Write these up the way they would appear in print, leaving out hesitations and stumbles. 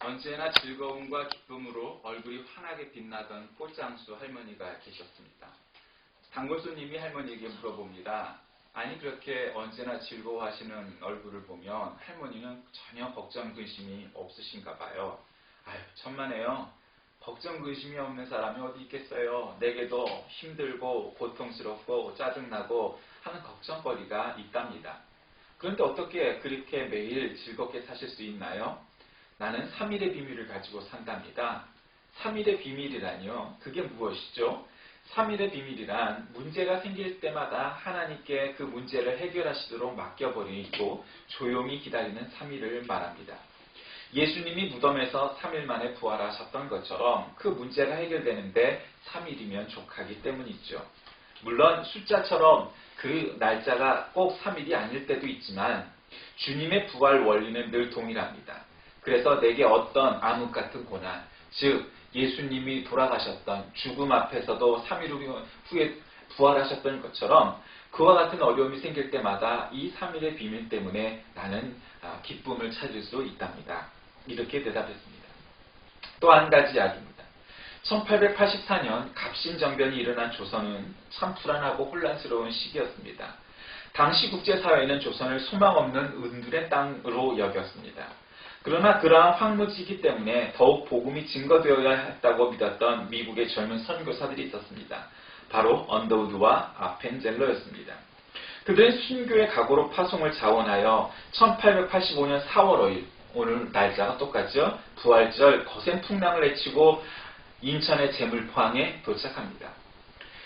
언제나 즐거움과 기쁨으로 얼굴이 환하게 빛나던 꽃장수 할머니가 계셨습니다. 단골 손님이 할머니에게 물어봅니다. 아니 그렇게 언제나 즐거워하시는 얼굴을 보면 할머니는 전혀 걱정 근심이 없으신가 봐요. 아유 천만에요. 걱정 근심이 없는 사람이 어디 있겠어요. 내게도 힘들고 고통스럽고 짜증나고 하는 걱정거리가 있답니다. 그런데 어떻게 그렇게 매일 즐겁게 사실 수 있나요? 나는 3일의 비밀을 가지고 산답니다. 3일의 비밀이라니요. 그게 무엇이죠? 3일의 비밀이란 문제가 생길 때마다 하나님께 그 문제를 해결하시도록 맡겨버리고 조용히 기다리는 3일을 말합니다. 예수님이 무덤에서 3일 만에 부활하셨던 것처럼 그 문제가 해결되는데 3일이면 족하기 때문이죠. 물론 숫자처럼 그 날짜가 꼭 3일이 아닐 때도 있지만 주님의 부활 원리는 늘 동일합니다. 그래서 내게 어떤 암흑 같은 고난, 즉 예수님이 돌아가셨던 죽음 앞에서도 3일 후에 부활하셨던 것처럼 그와 같은 어려움이 생길 때마다 이 3일의 비밀 때문에 나는 기쁨을 찾을 수 있답니다. 이렇게 대답했습니다. 또 한 가지 이야기입니다. 1884년 갑신정변이 일어난 조선은 참 불안하고 혼란스러운 시기였습니다. 당시 국제사회는 조선을 소망 없는 은둔의 땅으로 여겼습니다. 그러나 그러한 황무지이기 때문에 더욱 복음이 증거되어야 했다고 믿었던 미국의 젊은 선교사들이 있었습니다. 바로 언더우드와 아펜젤러였습니다. 그들은 순교의 각오로 파송을 자원하여 1885년 4월 5일, 오늘 날짜가 똑같죠? 부활절 거센 풍랑을 헤치고 인천의 제물포항에 도착합니다.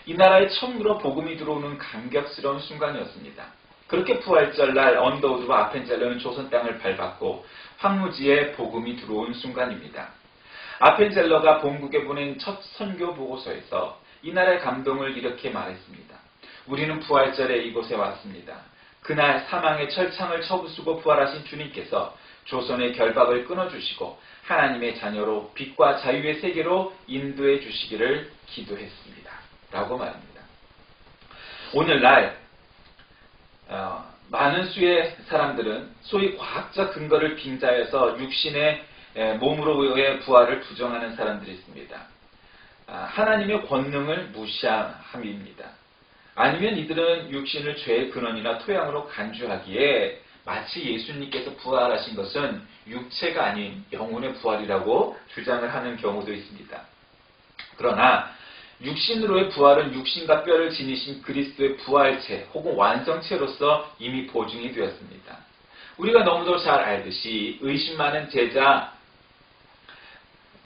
이 나라에 처음으로 복음이 들어오는 감격스러운 순간이었습니다. 그렇게 부활절날 언더우드와 아펜젤러는 조선 땅을 밟았고 황무지에 복음이 들어온 순간입니다. 아펜젤러가 본국에 보낸 첫 선교 보고서에서 이 나라의 감동을 이렇게 말했습니다. 우리는 부활절에 이곳에 왔습니다. 그날 사망의 철창을 쳐부수고 부활하신 주님께서 조선의 결박을 끊어주시고 하나님의 자녀로 빛과 자유의 세계로 인도해 주시기를 기도했습니다. 라고 말합니다. 오늘날 많은 수의 사람들은 소위 과학적 근거를 빙자해서 육신의 몸으로의 부활을 부정하는 사람들이 있습니다. 하나님의 권능을 무시함입니다. 아니면 이들은 육신을 죄의 근원이나 토양으로 간주하기에 마치 예수님께서 부활하신 것은 육체가 아닌 영혼의 부활이라고 주장을 하는 경우도 있습니다. 그러나 육신으로의 부활은 육신과 뼈를 지니신 그리스도의 부활체 혹은 완성체로서 이미 보증이 되었습니다. 우리가 너무도 잘 알듯이 의심 많은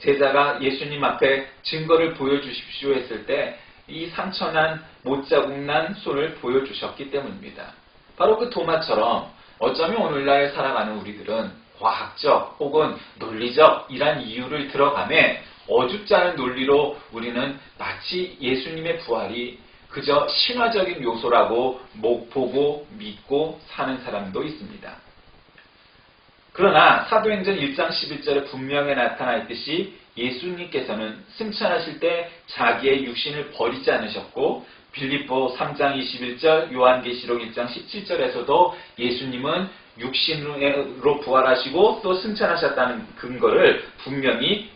제자가 예수님 앞에 증거를 보여주십시오 했을 때 이 상처난 못자국난 손을 보여주셨기 때문입니다. 바로 그 도마처럼 어쩌면 오늘날 살아가는 우리들은 과학적 혹은 논리적 이란 이유를 들어가매 어줍지 않은 논리로 우리는 마치 예수님의 부활이 그저 신화적인 요소라고 보고 믿고 사는 사람도 있습니다. 그러나 사도행전 1장 11절에 분명히 나타나 있듯이 예수님께서는 승천하실 때 자기의 육신을 버리지 않으셨고 빌립보 3장 21절, 요한계시록 1장 17절에서도 예수님은 육신으로 부활하시고 또 승천하셨다는 근거를 분명히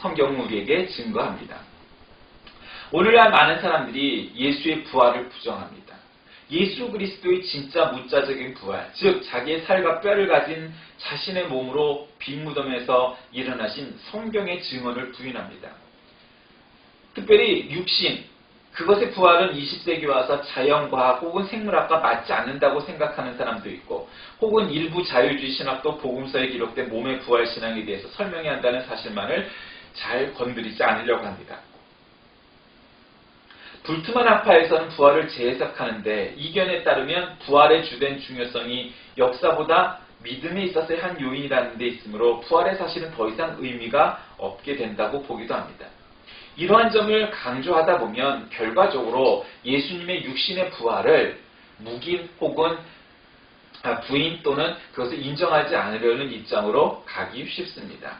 성경은 우리에게 증거합니다. 오늘날 많은 사람들이 예수의 부활을 부정합니다. 예수 그리스도의 진짜 문자적인 부활, 즉 자기의 살과 뼈를 가진 자신의 몸으로 빈 무덤에서 일어나신 성경의 증언을 부인합니다. 특별히 육신, 그것의 부활은 20세기 와서 자연과학 혹은 생물학과 맞지 않는다고 생각하는 사람도 있고 혹은 일부 자유주의 신학도 복음서에 기록된 몸의 부활 신앙에 대해서 설명해야 한다는 사실만을 잘 건드리지 않으려고 합니다. 불트만 학파에서는 부활을 재해석하는데 이견에 따르면 부활의 주된 중요성이 역사보다 믿음에 있어서의 한 요인이라는 데 있으므로 부활의 사실은 더 이상 의미가 없게 된다고 보기도 합니다. 이러한 점을 강조하다 보면 결과적으로 예수님의 육신의 부활을 묵인 혹은 부인 또는 그것을 인정하지 않으려는 입장으로 가기 쉽습니다.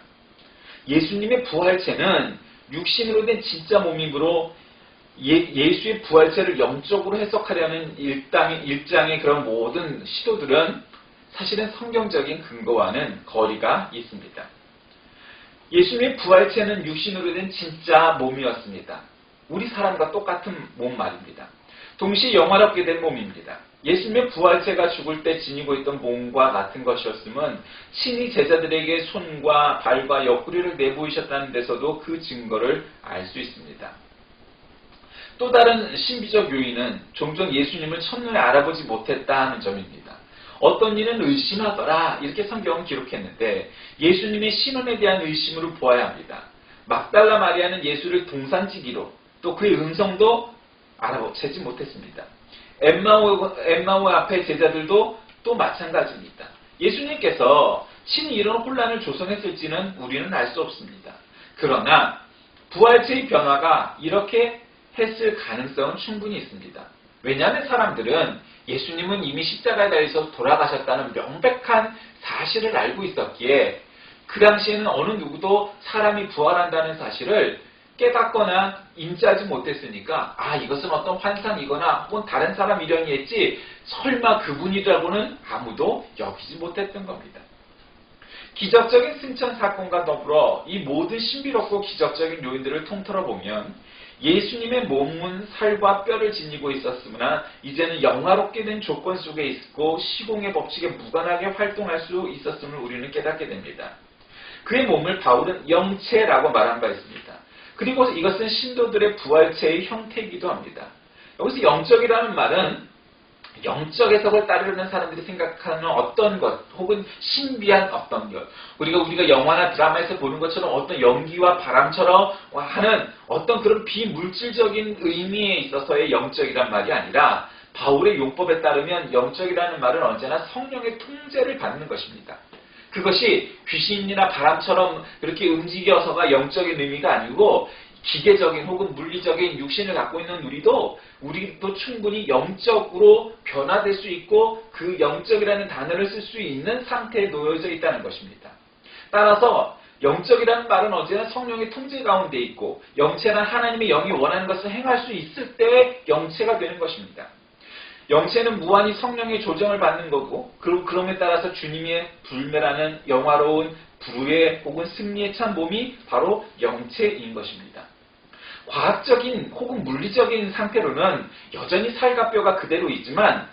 예수님의 부활체는 육신으로 된 진짜 몸이므로 예수의 부활체를 영적으로 해석하려는 일장의 그런 모든 시도들은 사실은 성경적인 근거와는 거리가 있습니다. 예수님의 부활체는 육신으로 된 진짜 몸이었습니다. 우리 사람과 똑같은 몸 말입니다. 동시에 영화롭게 된 몸입니다. 예수님의 부활체가 죽을 때 지니고 있던 몸과 같은 것이었으면 친히 제자들에게 손과 발과 옆구리를 내보이셨다는 데서도 그 증거를 알 수 있습니다. 또 다른 신비적 요인은 종종 예수님을 첫눈에 알아보지 못했다 하는 점입니다. 어떤 이는 의심하더라 이렇게 성경은 기록했는데 예수님의 신원에 대한 의심으로 보아야 합니다. 막달라 마리아는 예수를 동산지기로 또 그의 음성도 알아보지 못했습니다. 엠마오 앞의 제자들도 또 마찬가지입니다. 예수님께서 친히 이런 혼란을 조성했을지는 우리는 알 수 없습니다. 그러나 부활체의 변화가 이렇게 했을 가능성은 충분히 있습니다. 왜냐하면 사람들은 예수님은 이미 십자가에 달려서 돌아가셨다는 명백한 사실을 알고 있었기에 그 당시에는 어느 누구도 사람이 부활한다는 사실을 깨닫거나 인지하지 못했으니까 이것은 어떤 환상이거나 혹은 다른 사람 일현이겠지 설마 그분이라고는 아무도 여기지 못했던 겁니다. 기적적인 승천 사건과 더불어 이 모든 신비롭고 기적적인 요인들을 통틀어 보면 예수님의 몸은 살과 뼈를 지니고 있었으나 이제는 영화롭게 된 조건 속에 있고 시공의 법칙에 무관하게 활동할 수 있었음을 우리는 깨닫게 됩니다. 그의 몸을 바울은 영체라고 말한 바 있습니다. 그리고 이것은 신도들의 부활체의 형태이기도 합니다. 여기서 영적이라는 말은 영적 해석을 따르는 사람들이 생각하는 어떤 것 혹은 신비한 어떤 것 우리가 영화나 드라마에서 보는 것처럼 어떤 연기와 바람처럼 하는 어떤 그런 비물질적인 의미에 있어서의 영적이란 말이 아니라 바울의 용법에 따르면 영적이라는 말은 언제나 성령의 통제를 받는 것입니다. 그것이 귀신이나 바람처럼 그렇게 움직여서가 영적인 의미가 아니고 기계적인 혹은 물리적인 육신을 갖고 있는 우리도 충분히 영적으로 변화될 수 있고 그 영적이라는 단어를 쓸 수 있는 상태에 놓여져 있다는 것입니다. 따라서 영적이라는 말은 언제나 성령의 통제 가운데 있고 영체란 하나님의 영이 원하는 것을 행할 수 있을 때 영체가 되는 것입니다. 영체는 무한히 성령의 조정을 받는 거고 그럼에 따라서 주님의 불멸하는 영화로운 부르의 혹은 승리에 찬 몸이 바로 영체인 것입니다. 과학적인 혹은 물리적인 상태로는 여전히 살과 뼈가 그대로 있지만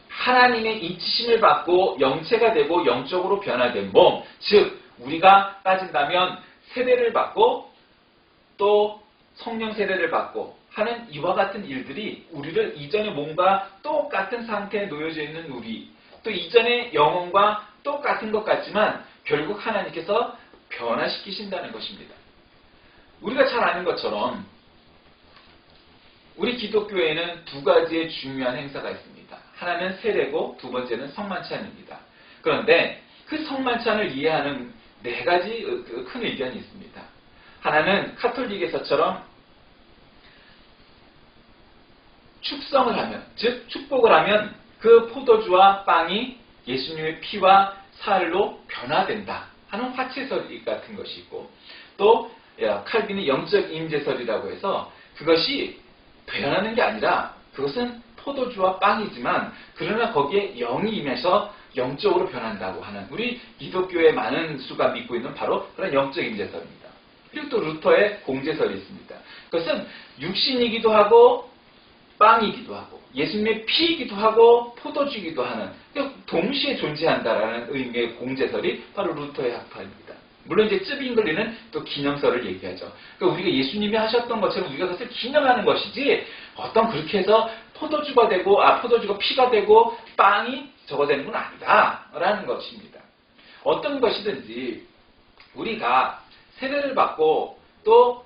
하나님의 인치심을 받고 영체가 되고 영적으로 변화된 몸, 즉 우리가 따진다면 세례를 받고 또 성령 세례를 받고 하는 이와 같은 일들이 우리를 이전의 몸과 똑같은 상태에 놓여져 있는 우리 또 이전의 영혼과 똑같은 것 같지만 결국 하나님께서 변화시키신다는 것입니다. 우리가 잘 아는 것처럼 우리 기독교에는 두 가지의 중요한 행사가 있습니다. 하나는 세례고 두 번째는 성만찬입니다. 그런데 그 성만찬을 이해하는 네 가지 큰 의견이 있습니다. 하나는 카톨릭에서처럼 축성을 하면, 즉 축복을 하면 그 포도주와 빵이 예수님의 피와 살로 변화된다 하는 화채설 같은 것이 있고 또 칼빈의 영적 임재설이라고 해서 그것이 변하는 게 아니라 그것은 포도주와 빵이지만 그러나 거기에 영이 임해서 영적으로 변한다고 하는 우리 기독교의 많은 수가 믿고 있는 바로 그런 영적 임재설입니다. 그리고 또 루터의 공제설이 있습니다. 그것은 육신이기도 하고 빵이기도 하고 예수님의 피이기도 하고 포도주이기도 하는 동시에 존재한다라는 의미의 공제설이 바로 루터의 학파입니다. 물론 이제 쯔빙글리는 또 기념설을 얘기하죠. 그러니까 우리가 예수님이 하셨던 것처럼 우리가 그것을 기념하는 것이지 어떤 그렇게 해서 포도주가 피가 되고 빵이 저거 되는 건 아니다라는 것입니다. 어떤 것이든지 우리가 세례를 받고 또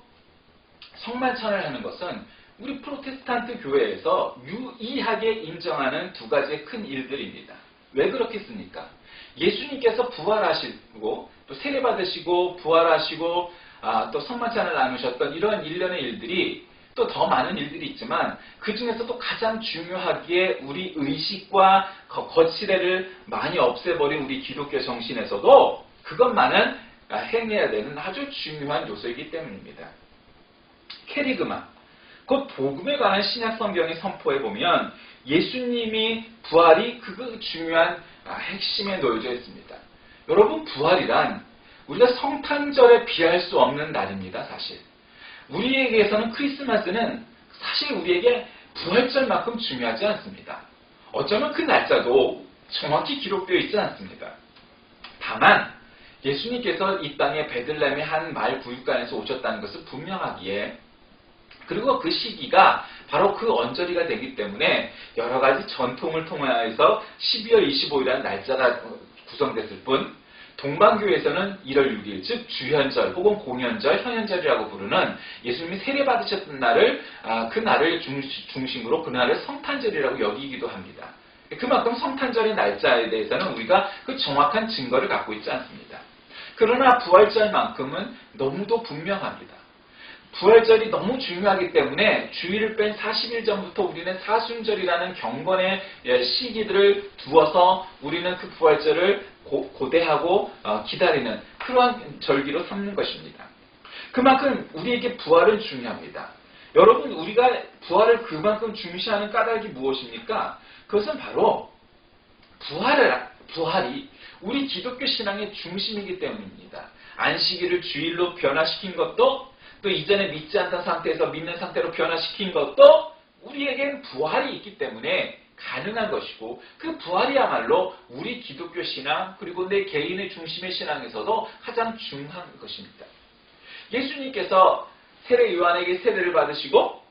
성만찬을 하는 것은 우리 프로테스탄트 교회에서 유의하게 인정하는 두 가지의 큰 일들입니다. 왜 그렇겠습니까? 예수님께서 부활하시고 또 세례받으시고 부활하시고 또 성만찬을 나누셨던 이러한 일련의 일들이 또 더 많은 일들이 있지만 그 중에서도 가장 중요하기에 우리 의식과 거칠애를 많이 없애버린 우리 기독교 정신에서도 그것만은 행해야 되는 아주 중요한 요소이기 때문입니다. 캐리그마, 그 복음에 관한 신약 성경의 선포에 보면 예수님이 부활이 그 중요한 핵심에 놓여져 있습니다. 여러분 부활이란 우리가 성탄절에 비할 수 없는 날입니다. 사실 우리에게서는 크리스마스는 사실 우리에게 부활절만큼 중요하지 않습니다. 어쩌면 그 날짜도 정확히 기록되어 있지 않습니다. 다만 예수님께서 이 땅에 베들레헴의 한 마을 구육간에서 오셨다는 것은 분명하기에, 그리고 그 시기가 바로 그 언저리가 되기 때문에 여러 가지 전통을 통하여서 12월 25일이라는 날짜가 구성됐을 뿐, 동방교에서는 1월 6일, 즉 주현절 혹은 공현절, 현현절이라고 부르는 예수님이 세례받으셨던 날을, 그 날을 중심으로 그 날을 성탄절이라고 여기기도 합니다. 그만큼 성탄절의 날짜에 대해서는 우리가 그 정확한 증거를 갖고 있지 않습니다. 그러나 부활절만큼은 너무도 분명합니다. 부활절이 너무 중요하기 때문에 주일을 뺀 40일 전부터 우리는 사순절이라는 경건의 시기들을 두어서 우리는 그 부활절을 고대하고 기다리는 그러한 절기로 삼는 것입니다. 그만큼 우리에게 부활은 중요합니다. 여러분, 우리가 부활을 그만큼 중시하는 까닭이 무엇입니까? 그것은 바로 부활이 우리 기독교 신앙의 중심이기 때문입니다. 안식일을 주일로 변화시킨 것도, 또 이전에 믿지 않던 상태에서 믿는 상태로 변화시킨 것도 우리에겐 부활이 있기 때문에 가능한 것이고, 그 부활이야말로 우리 기독교 신앙 그리고 내 개인의 중심의 신앙에서도 가장 중요한 것입니다. 예수님께서 세례 요한에게 세례를 받으시고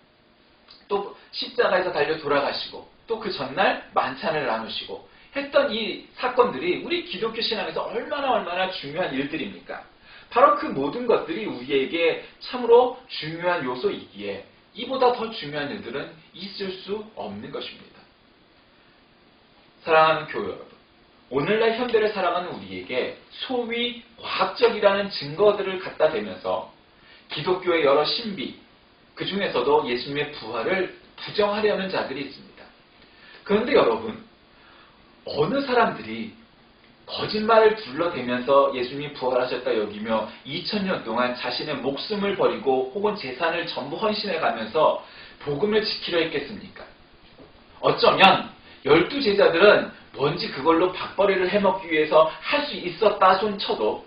또 십자가에서 달려 돌아가시고 또 그 전날 만찬을 나누시고 했던 이 사건들이 우리 기독교 신앙에서 얼마나 중요한 일들입니까? 바로 그 모든 것들이 우리에게 참으로 중요한 요소이기에 이보다 더 중요한 일들은 있을 수 없는 것입니다. 사랑하는 교회 여러분, 오늘날 현대를 살아가는 우리에게 소위 과학적이라는 증거들을 갖다 대면서 기독교의 여러 신비, 그 중에서도 예수님의 부활을 부정하려는 자들이 있습니다. 그런데 여러분, 어느 사람들이 거짓말을 둘러대면서 예수님이 부활하셨다 여기며 2000년 동안 자신의 목숨을 버리고 혹은 재산을 전부 헌신해가면서 복음을 지키려 했겠습니까? 어쩌면 12제자들은 뭔지 그걸로 밥벌이를 해먹기 위해서 할 수 있었다 손쳐도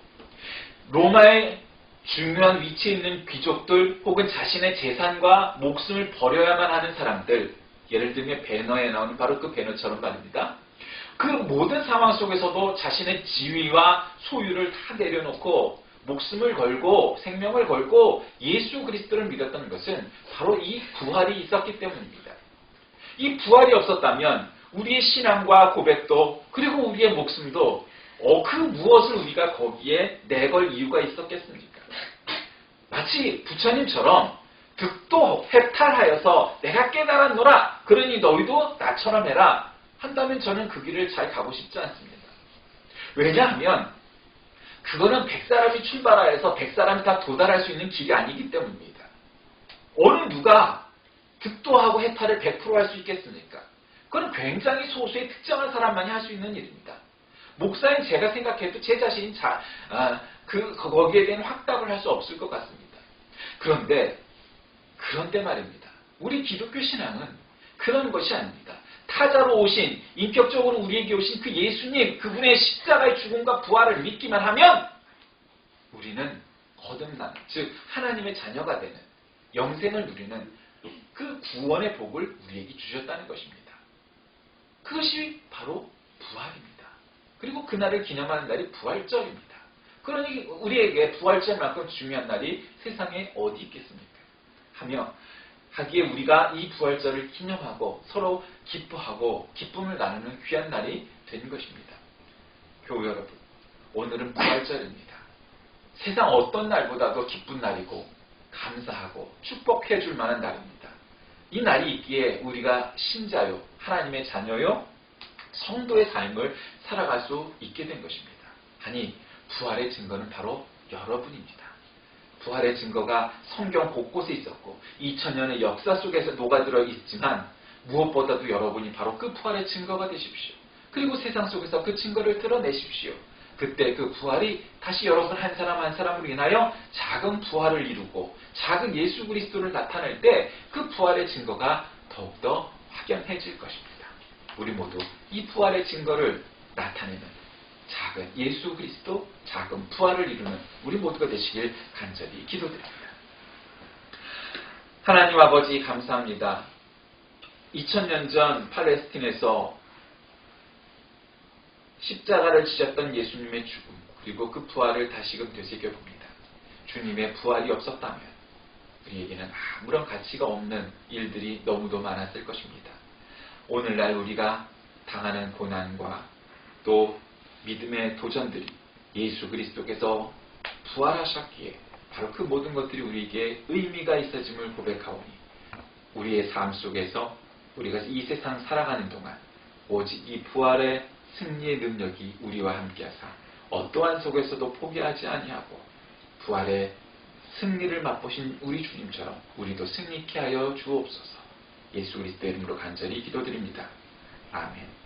로마의 중요한 위치에 있는 귀족들 혹은 자신의 재산과 목숨을 버려야만 하는 사람들, 예를 들면 배너에 나오는 바로 그 배너처럼 말입니다. 그 모든 상황 속에서도 자신의 지위와 소유를 다 내려놓고 목숨을 걸고 생명을 걸고 예수 그리스도를 믿었던 것은 바로 이 부활이 있었기 때문입니다. 이 부활이 없었다면 우리의 신앙과 고백도 그리고 우리의 목숨도 그 무엇을 우리가 거기에 내걸 이유가 있었겠습니까? 마치 부처님처럼 득도 해탈하여서 내가 깨달았노라, 그러니 너희도 나처럼 해라 한다면 저는 그 길을 잘 가고 싶지 않습니다. 왜냐하면 그거는 100사람이 출발하여서 100사람이 다 도달할 수 있는 길이 아니기 때문입니다. 어느 누가 득도하고 해탈을 100% 할 수 있겠습니까? 그건 굉장히 소수의 특정한 사람만이 할 수 있는 일입니다. 목사인 제가 생각해도 제 자신이 거기에 대한 확답을 할 수 없을 것 같습니다. 그런데 말입니다. 우리 기독교 신앙은 그런 것이 아닙니다. 타자로 오신, 인격적으로 우리에게 오신 그 예수님, 그분의 십자가의 죽음과 부활을 믿기만 하면 우리는 거듭나는, 즉 하나님의 자녀가 되는, 영생을 누리는 그 구원의 복을 우리에게 주셨다는 것입니다. 그것이 바로 부활입니다. 그리고 그날을 기념하는 날이 부활절입니다. 그러니 우리에게 부활절만큼 중요한 날이 세상에 어디 있겠습니까? 하기에 우리가 이 부활절을 기념하고 서로 기뻐하고 기쁨을 나누는 귀한 날이 된 것입니다. 교회 여러분, 오늘은 부활절입니다. 세상 어떤 날보다도 기쁜 날이고 감사하고 축복해 줄 만한 날입니다. 이 날이 있기에 우리가 신자요, 하나님의 자녀요, 성도의 삶을 살아갈 수 있게 된 것입니다. 아니, 부활의 증거는 바로 여러분입니다. 부활의 증거가 성경 곳곳에 있었고 2000년의 역사 속에서 녹아들어 있지만 무엇보다도 여러분이 바로 그 부활의 증거가 되십시오. 그리고 세상 속에서 그 증거를 드러내십시오. 그때 그 부활이 다시 여러분 한 사람 한 사람으로 인하여 작은 부활을 이루고 작은 예수 그리스도를 나타낼 때 그 부활의 증거가 더욱더 확연해질 것입니다. 우리 모두 이 부활의 증거를 나타내는 작은 작은 예수 그리스도 작은 부활을 이루는 우리 모두가 되시길 간절히 기도드립니다. 하나님 아버지 감사합니다. 2000년 전 팔레스틴에서 십자가를 지셨던 예수님의 죽음 그리고 그 부활을 다시금 되새겨봅니다. 주님의 부활이 없었다면 우리에게는 아무런 가치가 없는 일들이 너무도 많았을 것입니다. 오늘날 우리가 당하는 고난과 또 믿음의 도전들이 예수 그리스도께서 부활하셨기에 바로 그 모든 것들이 우리에게 의미가 있어짐을 고백하오니 우리의 삶 속에서 우리가 이 세상 살아가는 동안 오직 이 부활의 승리의 능력이 우리와 함께하사 어떠한 속에서도 포기하지 아니하고 부활의 승리를 맛보신 우리 주님처럼 우리도 승리케 하여 주옵소서. 예수 그리스도의 이름으로 간절히 기도드립니다. 아멘.